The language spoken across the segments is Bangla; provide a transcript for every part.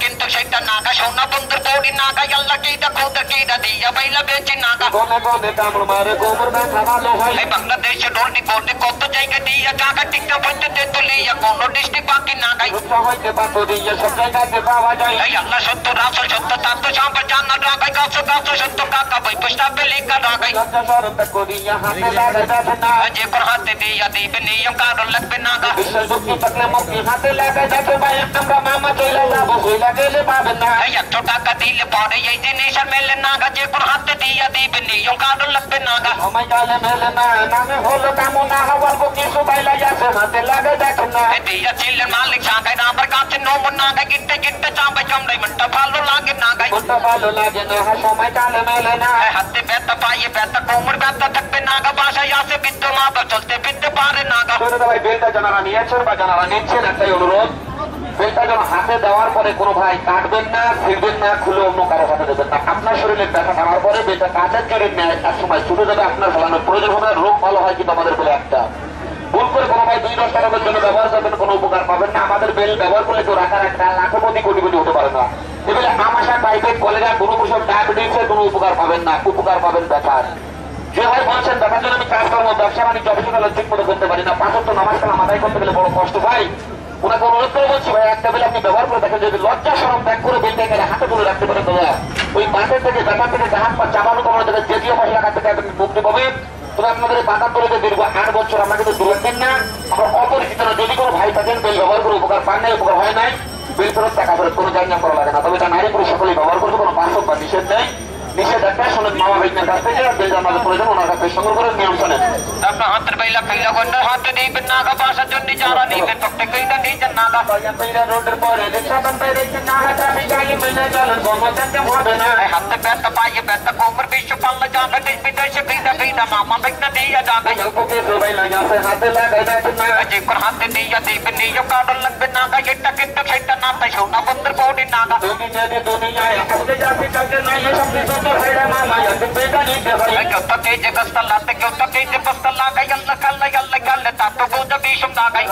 কিন্তু সেটা নাগা সোনা বন্ধুর বৌড়ি নাগা আল্লাহ কেইটা খোদার কেইটা দিয়া বাইলা বেচে নাগা বাংলাদেশে ডোলটি বোর্ডে কত জায়গা দিয়া টাকা টিকা পদ্ধতি তুলিয়া কোন ডিস্ট্রিক্ট বাকি নাগাই আল্লাহ সত্য রাসল সত্য তাত্ত্ব সম্পর্ক জানা রাগাই গাছ গাছ সত্য কাকা বই পুস্তাবে লেখা রাগাই যে কোন হাতে দিয়া দিবে নিয়ম কারণ লাগবে নাগা একশো টাকা দিলে পরে এই জিনিস আর মেলে নাগা যে কোন হাতে দিয়া দিবে নিয়ম কারণ লাগবে নাগা দিয়া ছিলেন মালিক সাগাই আমার কাছে নম্বর নাগাই গিটে গিটে চাঁপাই চামড়াই মনটা ভালো লাগে নাগাই হাতে ব্যথা পাইয়ে ব্যথা কোমর ব্যথা থাকবে নাগা বাসায় আসে বিদ্য মাথা চলতে বিদ্যে পারে নাগা বেলটা যারা নিয়েছেন বা যারা নিচ্ছেন একটাই অনুরোধ, বেলটা যেন হাতে দেওয়ার পরে কোনো ভাই কাটবেন না, ছিড়বেন না, খুলে অন্য কারো হাতে দেবেন না। আপনার শরীরে ব্যথা টানার পরে বেলটা কাঁচের কেড়ে নেয়, এক সময় ছুটে যাবে, আপনার ফেলানোর প্রয়োজন হবে। রোগ ভালো হয় কিন্তু আমাদের বলে একটা ভুল করে কোনো ভাই 2-10 টাকার জন্য ব্যবহার করবেন, কোনো উপকার পাবেন না। আমাদের বেল ব্যবহার করলে কেউ রাখার একটা লাখপতি কোটিপতি হতে পারে না। এবারে আমাশা, টাইফয়েড, কলেরা, কোনো প্রসব ডায়াবেটিসের কোনো উপকার পাবেন না, উপকার পাবেন ব্যথার। যে ভাই বলছেন ব্যথার জন্য আমি কাজ করবো, ব্যবসা বাণিজ্য অফিসে গেলে ঠিক মতো করতে পারি না, 5 ওয়াক্ত নামাজ কালাম আদায় করতে গেলে বড় কষ্ট ভাই, ওনাকে অনুরোধ করে বলছি ভাই একটা বেলা আপনি ব্যবহার করে দেখেন, যদি লজ্জা শরম ত্যাগ করে বেলতে গেলে হাতে তুলে রাখতে পারেন দাদা, ওই বাঁধের থেকে ব্যথা থেকে হাত পা চাবানো কমানো থেকে জাতীয় মশলা কাছ থেকে আপনি মুক্তি পাবেন। তবে আপনাদের বাঁধা করে দীর্ঘ 8 বছর আমরা কিন্তু দূরে দেন না, আমরা অপরিচিত না। যদি কোনো ভাই থাকেন বেল ব্যবহার করে উপকার পান নাই, উপকার হয় নাই, বেল ফেরত টাকা ফেরত কোনো জানিয়ে করা লাগে না। তবে এটা নারী পুরুষ সকলেই ব্যবহার করবে, কোনো বাস্তব বা নিষেধ নেই। নিষেধ একটা শোনেন মামা ভাইদের কাছ থেকে, বেল আমাদের প্রয়োজন ওনার কাছে সংগ্রহ করে নিয়ম শোনেন। আপনার হাতের বেলা ফেলা করলে হাতে দিবেন নাগা বাসার জন্য যারা নিবেন প্রত্যেকেইটা নিজের নাগা রোডের পরে হাতে ব্যথা পাইয়ে ব্যথা কোমর বিশ্ব পাল্লা জাগা দেশ বিদেশে কেইটা কেইটা মামা ভাইটা দিয়া জাগাই যে কোন হাতে দিয়া দিবেন নিয়ম কারণ লাগবে নাগা এটা কিন্তু সেটা না তাই সোনা বন্ধুর বৌড়ি নাগা হাতে দেখা জাগাই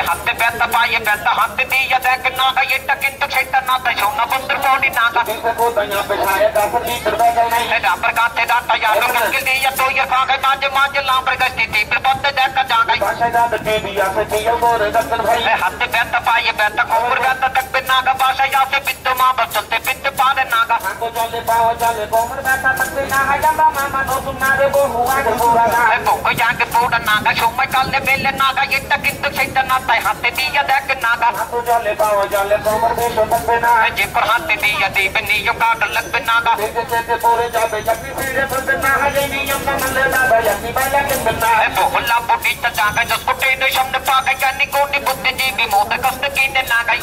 হাতে ব্যথা পাইয়ে ব্যথা হাতে দিয়ে দেখ নাগা এটা কিন্তু সেটা না তাই সোনা বন্ধুর বৌড়ি নাগা রাবার কাছে ডাটা यारों के लिए तो ये खागे माजे माजे लांबर गस्ती तीपर पत्ते देखा जागाई हाथे बैठा पाए बैठा कोमर बैठा तक पे नागा बाशा या से बिद्दो माँ बस चलते बिद्दो पारे नागा बोको जाके पूरा नागा शोमा काले बेले नागा ये तक किंतु शेटा नाता है हाथे दिया देख नागा जे पर हाथे दिया दी बनियो काट लग पे नागा बोला बुटी जागा जिसको टेने शब्द पागा यानी कोटी बुद्धि जीवी मोद कष्ट कीने नागाई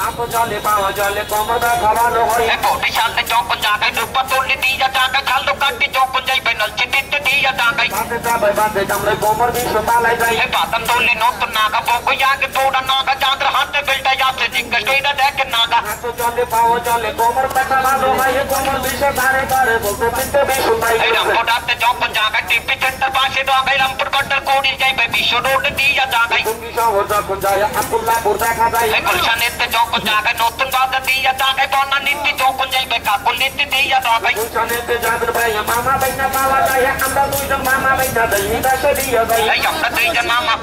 बोटी शाल चौक जागा डुब्बा तोली दिया जागा खालो काटी चौक जाई बेनल चिटिट दिया जागाई बातम तोली नो तो नागा बोको यागे थोड़ा नागा चांद्र हाथे बिल्टा यासे जिंगा स्टेडा देख नागा चौक जागा टिप्पी सेंटर पासे जागाई रामपुर कट्टर कोड़ी जाई बे विश्व रोड दिया जागाई गुलशन इत्ते चौक जागा नोतुन बादा दिया जागाई बोना नीति चौक जाई बे काकुल नीति दिया जागाई मामा